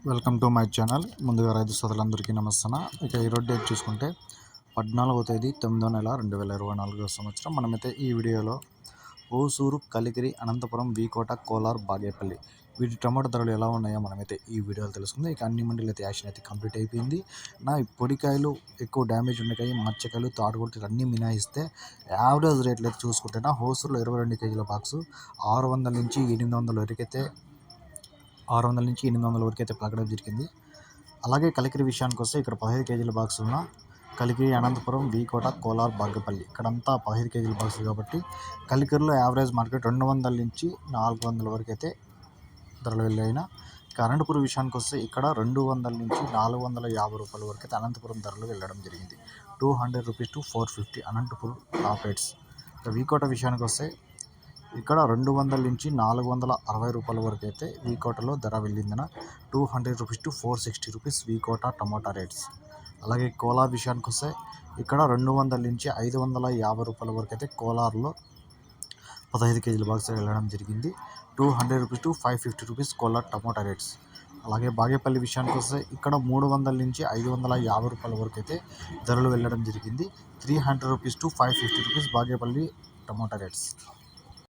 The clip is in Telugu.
Welcome to my channel. ముందుగా రైతు సోదరులందరికీ నమస్తే. ఇక ఈరోజు డేట్ చూసుకుంటే 14వ తేదీ 9వ నెల 2024 సంవత్సరం. మనమైతే ఈ వీడియోలో ఓసూరు, కలిగిరి, అనంతపురం, వీకోట, కోలార్, బాగేపల్లి వీటి టమాటో ధరలు ఎలా ఉన్నాయో మనమైతే ఈ వీడియోలో తెలుసుకుందాం. ఇక అన్ని మండీలు అయితే యాక్షన్ అయితే కంప్లీట్ అయిపోయింది. పొడికాయలు ఎక్కువ డ్యామేజ్ ఉండకాయ, మచ్చకాయలు, తాడుగొట్టి అన్నీ మినాయిస్తే యావరేజ్ రేట్లు అయితే చూసుకుంటేనా ఓసూరులో 22 కేజీల బాక్సు 600 నుంచి 800 వరకు అయితే 600 నుంచి 800 వరకు అయితే పలకడం జరిగింది. అలాగే కలికిరి విషయానికి వస్తే ఇక్కడ 15 కేజీల బాక్సులున్న కలికిరి, అనంతపురం, వీకోట, కోలార్, బాగేపల్లి ఇక్కడంతా 15 కేజీల బాక్సులు కాబట్టి కలికిరిలో యావరేజ్ మార్కెట్ 200 నుంచి 400 వరకు అయితే ధరలు వెళ్ళాయిన. ఇక అనంతపురం విషయానికి వస్తే ఇక్కడ 200 నుంచి 450 రూపాయల వరకు అయితే అనంతపురం ధరలు వెళ్ళడం జరిగింది. 200 rupees to 450 Anantapuram top rates. ఇక వీకోట విషయానికి వస్తే ఇక్కడ 200 నుంచి 460 రూపాయల వరకు అయితే వీకోటలో ధర వెళ్ళిందిన. 200 rupees to 460 rupees V Kota tomato rates. అలాగే కోలార్ విషయానికి వస్తే ఇక్కడ 200 నుంచి 550 రూపాయల వరకు అయితే కోలార్లో 15 కేజీల బాక్స్ వెళ్ళడం జరిగింది. 200 rupees to 550 rupees Kolar tomato rates. అలాగే బాగేపల్లి విషయానికి వస్తే ఇక్కడ 300 నుంచి 550 రూపాయల వరకు అయితే ధరలు వెళ్ళడం జరిగింది. 300 rupees to 550 rupees Bagepalli tomato rates.